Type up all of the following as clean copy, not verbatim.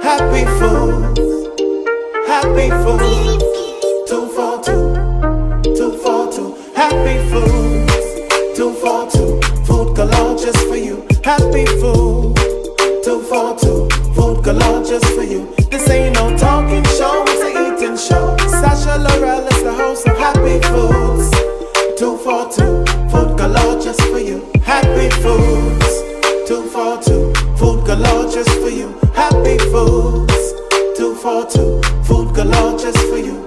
Happy Foods. Happy Foods. 242. 242. Happy Foods. 242. Food galore just for you. Happy Food. 242. Food galore just for you. This ain't no talking show, it's a eating show. Sasha Laurel is the host of Happy Foods. 242. Food galore just for you. Happy Foods. 242. Food galore just for you. Happy Foods. 242. Food galore just for you.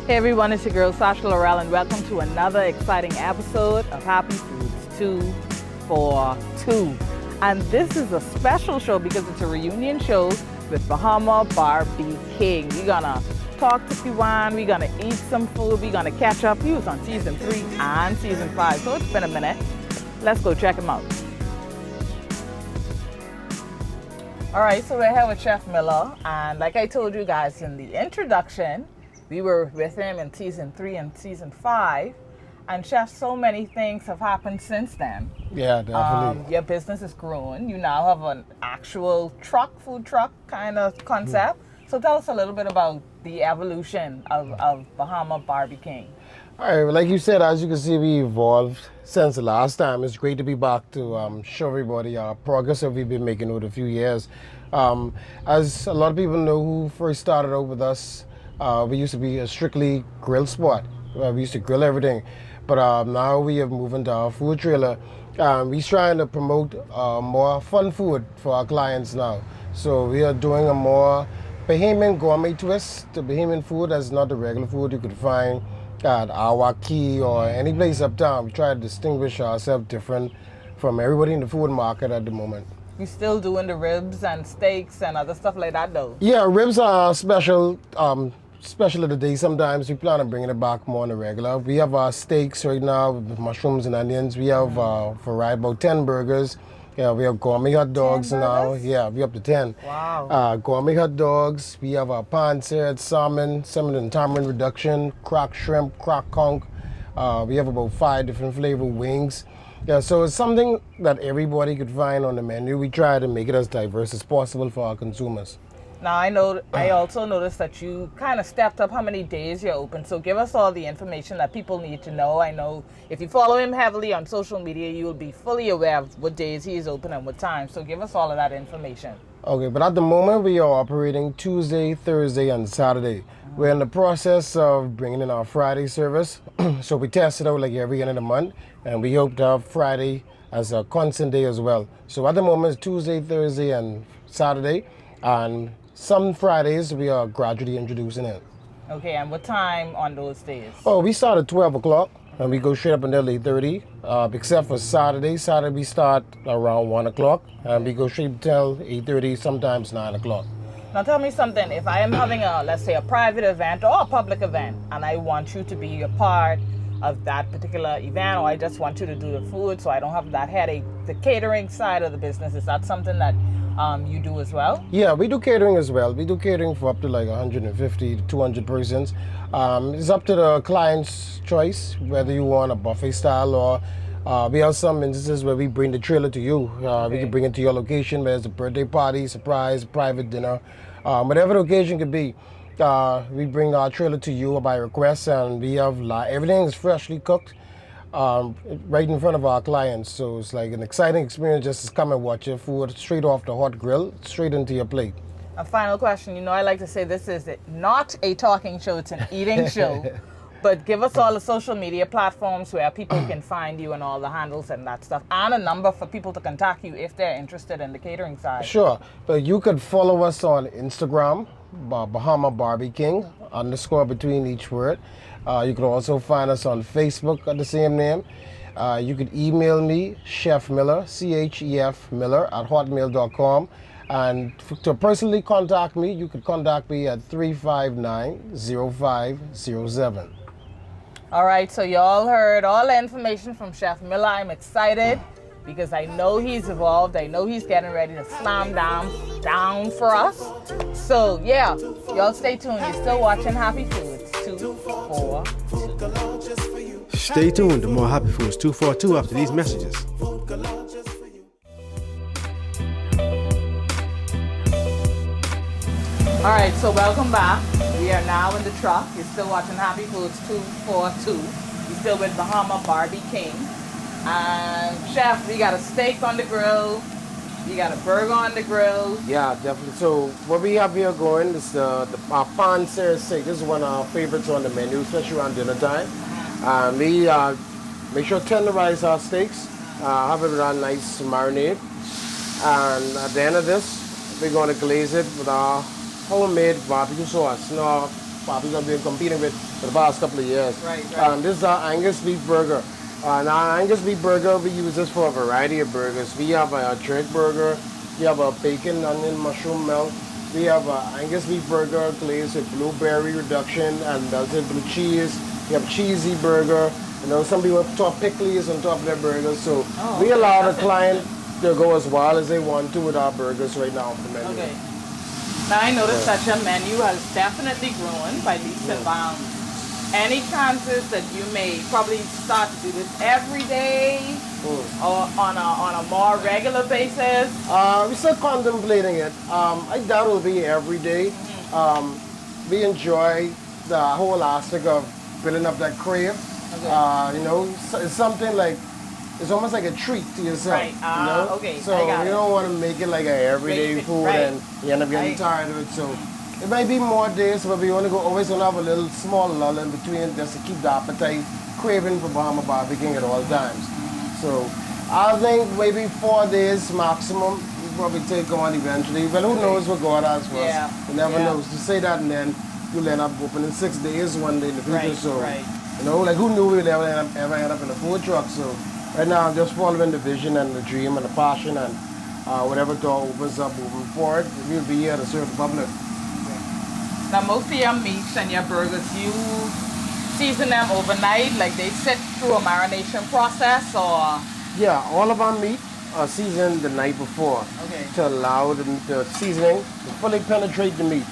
Hey everyone, it's your girl Sasha Laurel and welcome to another exciting episode of Happy Foods 242. And this is a special show because it's a reunion show with Bahama Bbqing. We're gonna talk to Piwan, we're gonna eat some food, we're gonna catch up. He was on season 3 and season 5, so it's been a minute. Let's go check him out. All right, so we're here with Chef Miller, and like I told you guys in the introduction, we were with him in season 3 and season 5, and Chef, so many things have happened since then. Yeah, definitely. Your business has grown. You now have an actual food truck kind of concept. So tell us a little bit about the evolution of Bahama Bbqing. All right, well, like you said, as you can see, we evolved since the last time. It's great to be back to show everybody our progress that we've been making over a few years. As a lot of people know who first started out with us, we used to be a strictly grill spot. We used to grill everything. But now we have moved into our food trailer. We're trying to promote more fun food for our clients now. So we are doing a more Bahamian gourmet twist to Bahamian food that's not the regular food you could find at Awaki or any place uptown. We try to distinguish ourselves different from everybody in the food market at the moment. You still doing the ribs and steaks and other stuff like that though? Yeah, ribs are special of the day. Sometimes we plan on bringing it back more on the regular. We have our steaks right now with mushrooms and onions. We have for about 10 burgers. Yeah, we have gourmet hot dogs now. Yeah, we up to 10. Wow. Gourmet hot dogs. We have our pan-seared salmon and tamarind reduction, cracked shrimp, cracked conch. We have about 5 different flavor wings. Yeah, so it's something that everybody could find on the menu. We try to make it as diverse as possible for our consumers. Now I also noticed that you kind of stepped up how many days you're open. So give us all the information that people need to know. I know if you follow him heavily on social media, you will be fully aware of what days he is open and what time. So give us all of that information. Okay, but at the moment we are operating Tuesday, Thursday, and Saturday. We're in the process of bringing in our Friday service. So we test it out like every end of the month, and we hope to have Friday as a constant day as well. So at the moment it's Tuesday, Thursday, and Saturday, and some Fridays we are gradually introducing it. Okay, and what time on those days? Oh, we start at 12 o'clock and we go straight up until 8:30, except for Saturday. Saturday we start around 1 o'clock and we go straight until 8:30, sometimes 9 o'clock. Now tell me something, if I am having let's say a private event or a public event and I want you to be a part of that particular event, or I just want you to do the food so I don't have that headache, the catering side of the business, is that something that you do as well? Yeah, we do catering as well. We do catering for up to like 150 to 200 persons. It's up to the client's choice, whether you want a buffet style or we have some instances where we bring the trailer to you. Okay. We can bring it to your location, whether it's a birthday party, surprise, private dinner, whatever the occasion could be. We bring our trailer to you by request, and we have everything is freshly cooked right in front of our clients. So it's like an exciting experience just to come and watch your food straight off the hot grill, straight into your plate. A final question. You know, I like to say this is not a talking show, it's an eating show. But give us all the social media platforms where people can find you and all the handles and that stuff, and a number for people to contact you if they're interested in the catering side. Sure. But you could follow us on Instagram, Bahama Bbqing, _ between each word. You can also find us on Facebook at the same name. You could email me, Chef Miller, CHEF Miller @hotmail.com. And to personally contact me, you could contact me at 359-0507. All right, so you all heard all the information from Chef Miller. I'm excited because I know he's evolved. I know he's getting ready to slam down for us. So yeah, y'all stay tuned. You're still watching Happy Foods 242. Stay tuned to more Happy Foods 242 after these messages. All right, so welcome back. We are now in the truck. You're still watching Happy Foods 242. You're still with Bahama Bbqing. And chef, we got a steak on the grill. You got a burger on the grill. Yeah, definitely. So what we have here going is our pan seared steak. This is one of our favorites on the menu, especially around dinner time. We make sure to tenderize our steaks, have it with a nice marinade. And at the end of this, we're going to glaze it with our homemade barbecue sauce. You know, barbecue I've been competing with for the past couple of years. Right. This is our Angus beef burger. Now, Angus beef burger, we use this for a variety of burgers. We have a jerk burger, we have a bacon, onion, mushroom melt. We have a Angus beef burger glazed with blueberry reduction and melted blue cheese. We have cheesy burger. You know, some people put pickles on top of their burgers. So we allow the client to go as wild as they want to with our burgers right now on the menu. Okay. Now I noticed that your menu has definitely grown by leaps and bounds. Any chances that you may probably start to do this every day or on a more regular basis? We're still contemplating it. I doubt it'll be every day. We enjoy the whole aspect of building up that crave. Okay. You know, it's something like, it's almost like a treat to yourself. Right. You know? Okay. So we don't want to make it like an everyday food and you end up getting tired of it. So it might be more days, but we always want to have a little small lull in between just to keep the appetite craving for Bahama Bbqing at all times. So I think maybe 4 days maximum. We'll probably take on eventually. But who knows what God has for us? You never know. To say that and then you'll end up opening 6 days one day in the future. You know, like who knew we would ever end up in a food truck? So right now I'm just following the vision and the dream and the passion and whatever door opens up moving forward, we'll be here to serve the public. Now most of your meats and your burgers, you season them overnight, like they sit through a marination process or? Yeah, all of our meat are seasoned the night before to allow the seasoning to fully penetrate the meat.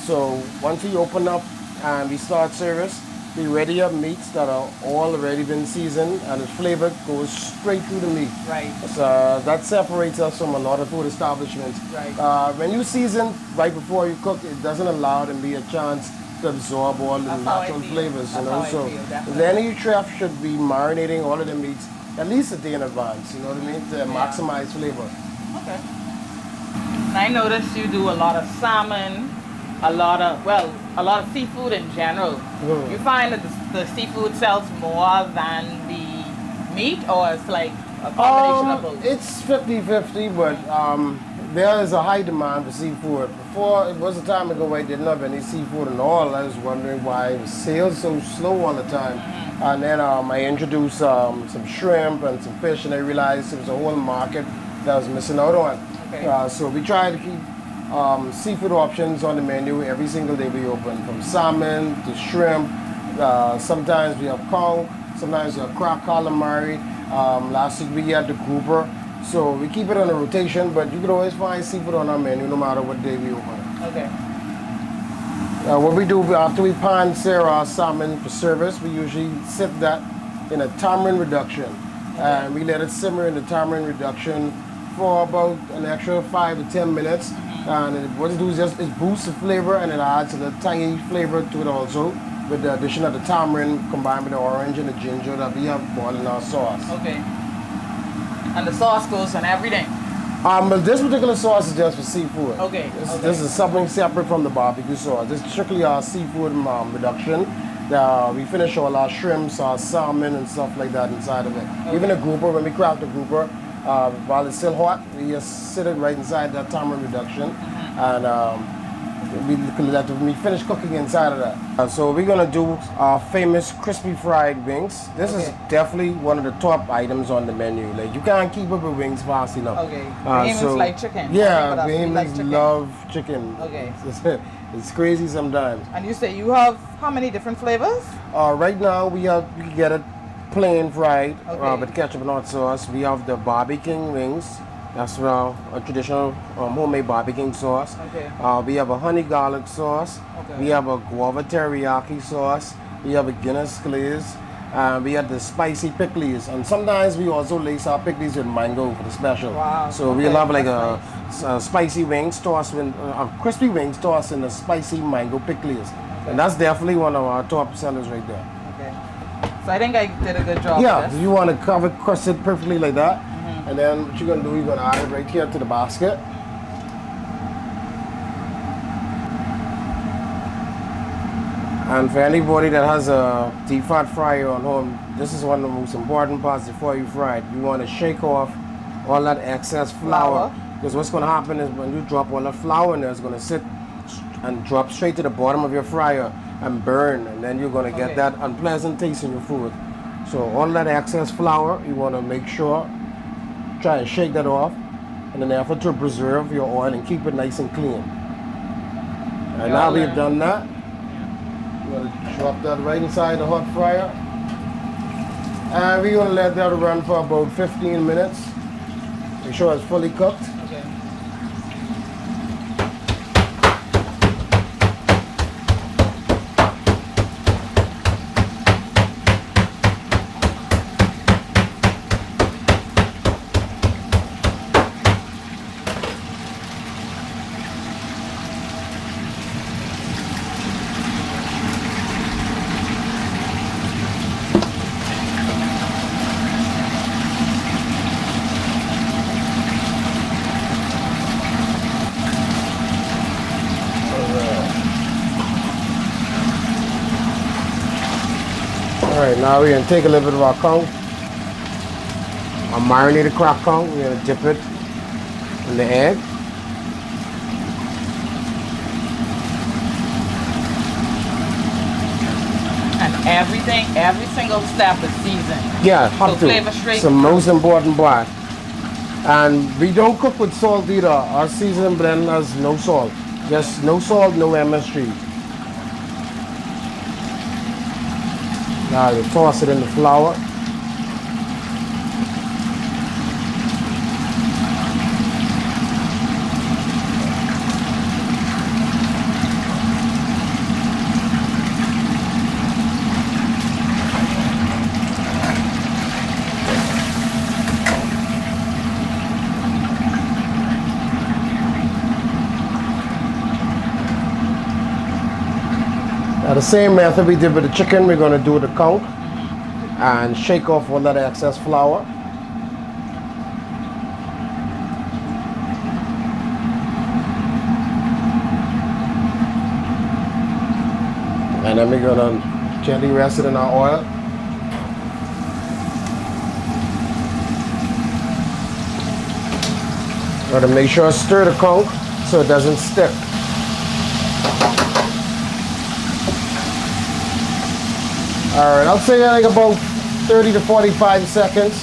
So once we open up and we start service, we ready up meats that are all already been seasoned and the flavor goes straight through the meat. Right. So that separates us from a lot of food establishments. Right. When you season right before you cook, it doesn't allow them to be a chance to absorb all the natural flavors. You know, so any chef should be marinating all of the meats at least a day in advance. You know what I mean, to maximize flavor. Okay. And I noticed you do a lot of salmon. A lot of seafood in general. You find that the seafood sells more than the meat, or it's like a combination of both? It's 50-50, but there is a high demand for seafood. Before, it was a time ago where I didn't have any seafood at all. I was wondering why sales so slow all the time. And then I introduced some shrimp and some fish, and I realized it was a whole market that I was missing out on. So we try to keep seafood options on the menu every single day we open, from salmon to shrimp. Sometimes we have conch, sometimes we have crab calamari. Last week we had the grouper. So we keep it on a rotation, but you can always find seafood on our menu no matter what day we open. Okay. What we do after we pan sear our salmon for service, we usually sit that in a tamarind reduction. And we let it simmer in the tamarind reduction for about an extra 5 to 10 minutes. And what it does is just boosts the flavor and it adds a tangy flavor to it also, with the addition of the tamarind combined with the orange and the ginger that we have boiled in our sauce. Okay. And the sauce goes on everything? But this particular sauce is just for seafood. Okay. This is something separate from the barbecue sauce. This is strictly our seafood reduction. We finish all our shrimps, our salmon and stuff like that inside of it. Even the grouper, when we craft the grouper, while it's still hot, we just sit it right inside that tamarind reduction, and we finish cooking inside of that. So we're gonna do our famous crispy fried wings. This is definitely one of the top items on the menu. Like you can't keep up with wings fast enough. Okay. Bahamians like chicken. Yeah, Bahamians love chicken. Okay. It's crazy sometimes. And you say you have how many different flavors? Right now you can get it plain fried with ketchup and hot sauce. We have the Bbqing wings. That's a traditional homemade Bbqing sauce. We have a honey garlic sauce. We have a guava teriyaki sauce. We have a Guinness glaze. We had the spicy pickles, and sometimes we also lace our pickles with mango for the special. Wow. So Okay, we'll have like that's a spicy wings tossed with crispy wings tossed in the spicy mango pickles, and that's definitely one of our top sellers right there. Okay. So I think I did a good job. Yeah, with this. you want to cover crust it perfectly like that, and then what you're gonna do, you're gonna add it right here to the basket. And for anybody that has a deep fat fryer on home, this is one of the most important parts before you fry it. You want to shake off all that excess flour. Because what's going to happen is when you drop all the flour in there, it's going to sit and drop straight to the bottom of your fryer and burn. And then you're going to get that unpleasant taste in your food. So all that excess flour, you want to make sure, try and shake that off in an effort to preserve your oil and keep it nice and clean. And now we've done that. We're going to drop that right inside the hot fryer. And we're going to let that run for about 15 minutes. Make sure it's fully cooked. Okay. Alright, now we're going to take a little bit of our conch, our marinated cracked conch. We're going to dip it in the egg. And everything, every single step is seasoned. Yeah, have So to. flavor straight It's the most important part. And we don't cook with salt either. Our seasoned blend has no salt. Just no salt, no MSG. Now you toss it in the flour. Now the same method we did with the chicken, we're going to do with the conch and shake off all that excess flour. And then we're going to gently rest it in our oil. Got to make sure to stir the conch so it doesn't stick. Alright, I'll say like about 30 to 45 seconds.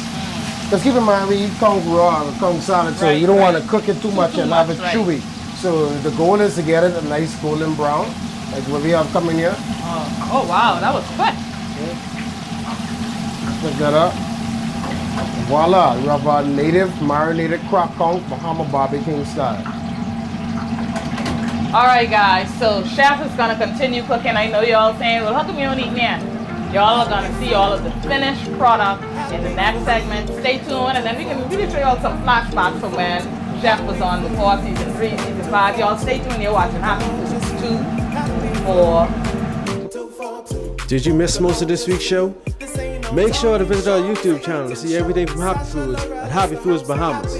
Just keep in mind we eat conch raw or conch salad, so you don't want to cook it too much and have it chewy. So the goal is to get it a nice golden brown, like what we have coming here. Oh wow, that was quick. Pick that up. Voila, you have our native marinated cracked conch Bahama Bbqing style. Alright guys, so Chef is gonna continue cooking. I know y'all saying, well how come you don't eat now? Y'all are gonna see all of the finished product in the next segment. Stay tuned, and then we can really show y'all some flashbacks from when Chef was on before season 3, season 5. Y'all stay tuned, you're watching Happy Foods 2, 4. Did you miss most of this week's show? Make sure to visit our YouTube channel to see everything from Happy Foods at Happy Foods Bahamas.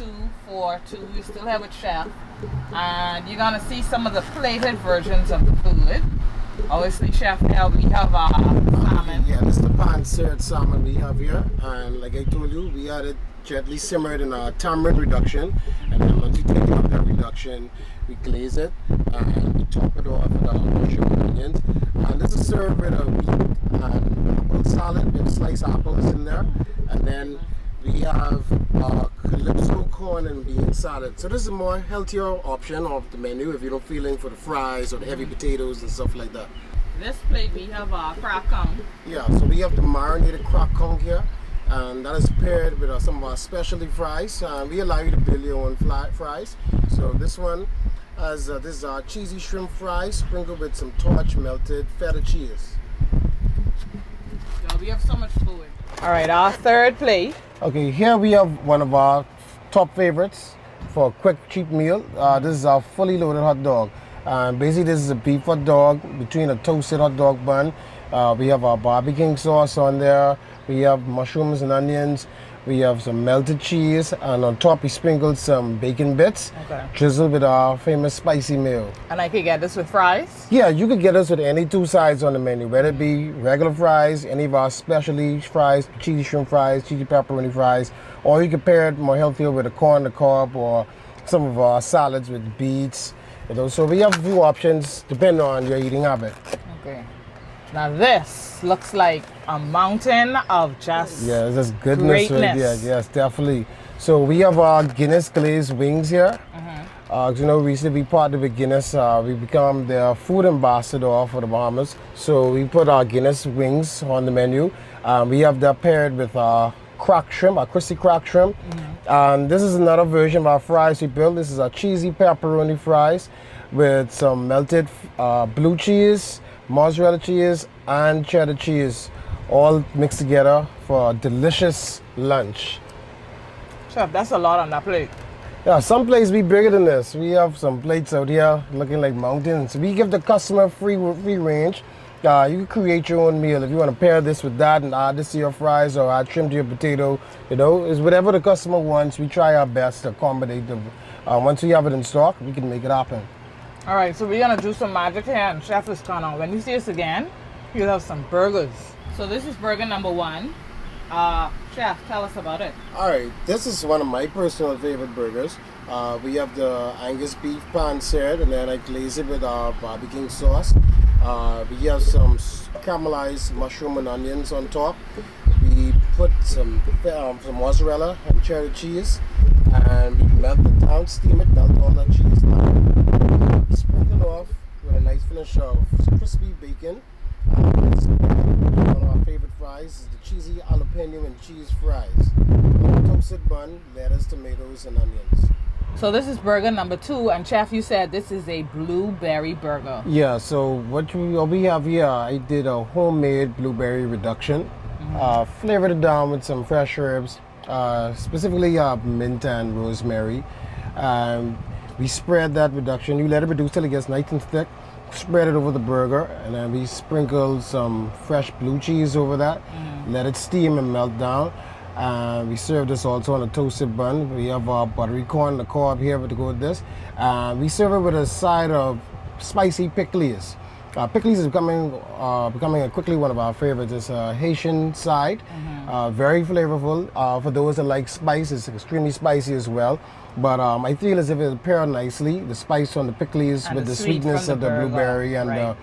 242. We're still here with Chef. And you're going to see some of the plated versions of the food. Obviously, Chef, here we have salmon. Yeah, this is the pan-seared salmon we have here. And like I told you, we had it gently simmered in a tamarind reduction. And then once you take out that reduction, we glaze it and we top it off with our mushroom and onions. And this is served with a beet and apple salad with sliced apples in there. And then we have calypso corn and bean salad. So this is a more healthier option of the menu if you're not feeling for the fries or the heavy potatoes and stuff like that. This plate we have crack kong. Yeah, so we have the marinated crack kong here, and that is paired with some of our specialty fries. We allow you to build your own fries. So this one has this is our cheesy shrimp fries sprinkled with some torch melted feta cheese. Yeah, we have so much food. All right, our third plate. Okay, here we have one of our top favorites for a quick, cheap meal. This is our fully loaded hot dog. Basically, this is a beef hot dog between a toasted hot dog bun. We have our Bbqing sauce on there. We have mushrooms and onions. We have some melted cheese, and on top we sprinkled some bacon bits, drizzled with our famous spicy mayo. And I could get this with fries? Yeah, you could get us with any two sides on the menu, whether it be regular fries, any of our specialty fries, cheesy shrimp fries, cheesy pepperoni fries, or you could pair it more healthier with a corn on the cob or some of our salads with beets. You know, so we have a few options depending on your eating habit. Okay. Now this looks like a mountain of just there's goodness with it. greatness. Yes, definitely. So we have our Guinness glazed wings here. You know, recently we partnered with Guinness. We become their food ambassador for the Bahamas. So we put our Guinness wings on the menu. We have that paired with our cracked shrimp, our crispy cracked shrimp. And this is another version of our fries we built. This is our cheesy pepperoni fries with some melted blue cheese, mozzarella cheese, and cheddar cheese, all mixed together for a delicious lunch. Chef, that's a lot on that plate. Yeah, some plates be bigger than this. We have some plates out here looking like mountains. We give the customer free range. You can create your own meal. If you want to pair this with that and add this to your fries or add shrimp to your potato, you know, it's whatever the customer wants. We try our best to accommodate them. Once we have it in stock, we can make it happen. All right, so we're gonna do some magic here, and Chef is gonna, when you see us again, you'll have some burgers. So this is burger number 1. Chef, tell us about it. All right, this is one of my personal favorite burgers. We have the Angus beef pan-seared, and then I glaze it with our Bbqing sauce. We have some caramelized mushroom and onions on top. We put some mozzarella and cheddar cheese, and we melt it down, steam it, melt all that cheese down. Sprinkle off with a nice finish of crispy bacon. One of our favorite fries is the cheesy jalapeno and cheese fries. Toasted bun, lettuce, tomatoes, and onions. So this is burger number 2, and Chef, you said this is a blueberry burger. Yeah, so what we have here, I did a homemade blueberry reduction. Flavored it down with some fresh herbs, specifically mint and rosemary. We spread that reduction. You let it reduce till it gets nice and thick. Spread it over the burger, and then we sprinkle some fresh blue cheese over that. Let it steam and melt down. We serve this also on a toasted bun. We have our buttery corn on the cob here to go with this. We serve it with a side of spicy pickles. Pickles is becoming quickly one of our favorites. It's a Haitian side, very flavorful. For those that like spice, it's extremely spicy as well. But I feel as if it'll pair nicely, the spice on the pickles with the sweetness of the blueberry and the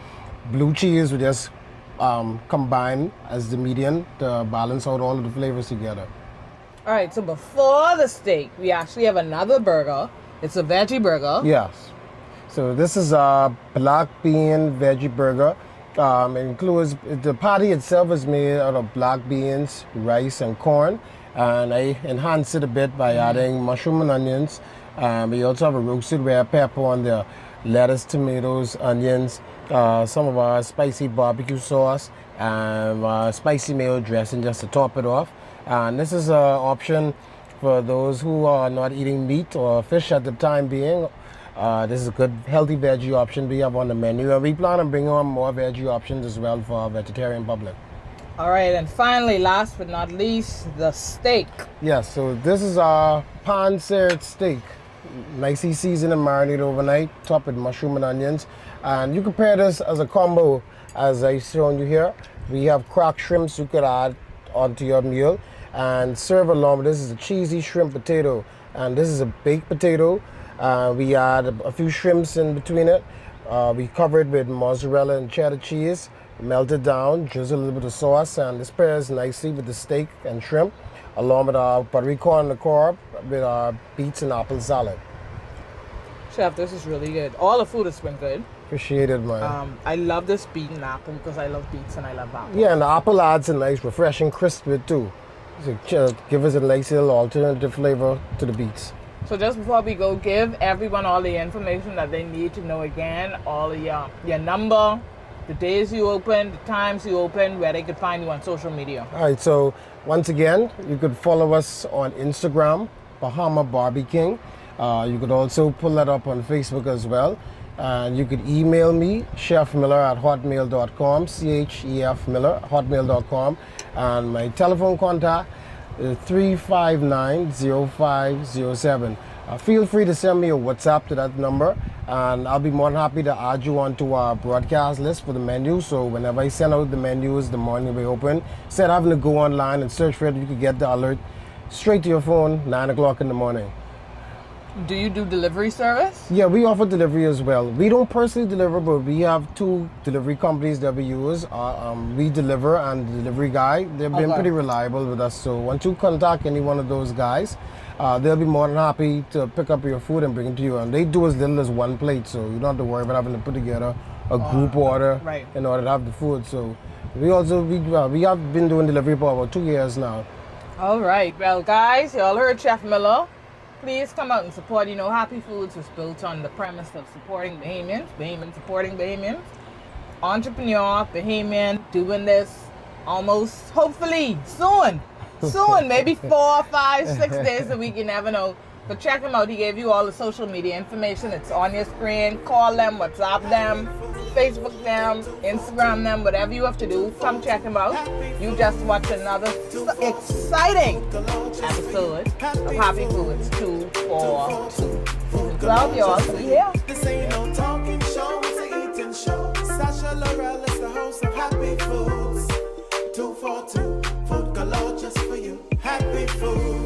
blue cheese will just combine as the median to balance out all of the flavors together. All right, so before the steak, we actually have another burger. It's a veggie burger. Yes. So this is a black bean veggie burger. It includes, the patty itself is made out of black beans, rice, and corn. And I enhance it a bit by adding mushroom and onions. We also have a roasted red pepper on there, lettuce, tomatoes, onions, some of our spicy barbecue sauce, and spicy mayo dressing just to top it off. And this is an option for those who are not eating meat or fish at the time being. This is a good healthy veggie option we have on the menu, and we plan on bringing on more veggie options as well for our vegetarian public. All right, and finally, last but not least, the steak. Yes, so this is our pan-seared steak. Nicely seasoned and marinated overnight, topped with mushroom and onions. And you can pair this as a combo, as I've shown you here. We have cracked shrimps you could add onto your meal and serve along with this is a cheesy shrimp potato. And this is a baked potato. We add a few shrimps in between it. We cover it with mozzarella and cheddar cheese, melt it down, drizzle a little bit of sauce, and this pairs nicely with the steak and shrimp, along with our buttery corn on the cob with our beets and apple salad. Chef, this is really good. All the food has been good. Appreciate it, man. I love this beaten apple because I love beets and I love apples. Yeah, and the apple adds a nice, refreshing crisp to it too. So give us a nice little alternative flavor to the beets. So just before we go, give everyone all the information that they need to know again, all of your number, the days you open, the times you open, where they could find you on social media. All right, so once again, you could follow us on Instagram, Bahama Bbqing. You could also pull that up on Facebook as well. And you could email me, chefmiller@hotmail.com, chefmiller@hotmail.com. And my telephone contact is 359-0507. Feel free to send me a WhatsApp to that number, and I'll be more than happy to add you onto our broadcast list for the menu. So whenever I send out the menus the morning we open, instead of having to go online and search for it, you can get the alert straight to your phone, 9 o'clock in the morning. Do you do delivery service? Yeah, we offer delivery as well. We don't personally deliver, but we have 2 delivery companies that we use. We deliver, and the delivery guy, they've been pretty reliable with us. So once you contact any one of those guys, they'll be more than happy to pick up your food and bring it to you. And they do as little as 1 plate, so you don't have to worry about having to put together a group order in order to have the food. So we have been doing delivery for about 2 years now. All right. Well, guys, you all heard Chef Miller. Please come out and support. You know, Happy Foods was built on the premise of supporting Bahamians, Bahamians supporting Bahamians. Entrepreneur, Bahamian, doing this almost, hopefully, soon. Soon, maybe 4, 5, 6 days a week, you never know. But check him out. He gave you all the social media information. It's on your screen. Call them, WhatsApp them, Facebook them, Instagram them, whatever you have to do. Come check him out. You just watch another exciting episode of Happy Foods 242. Love y'all. See ya. This ain't no talking show, it's an eating show. Sasha Laurel is the host of Happy Foods 242. Food galore just for you. Happy Foods.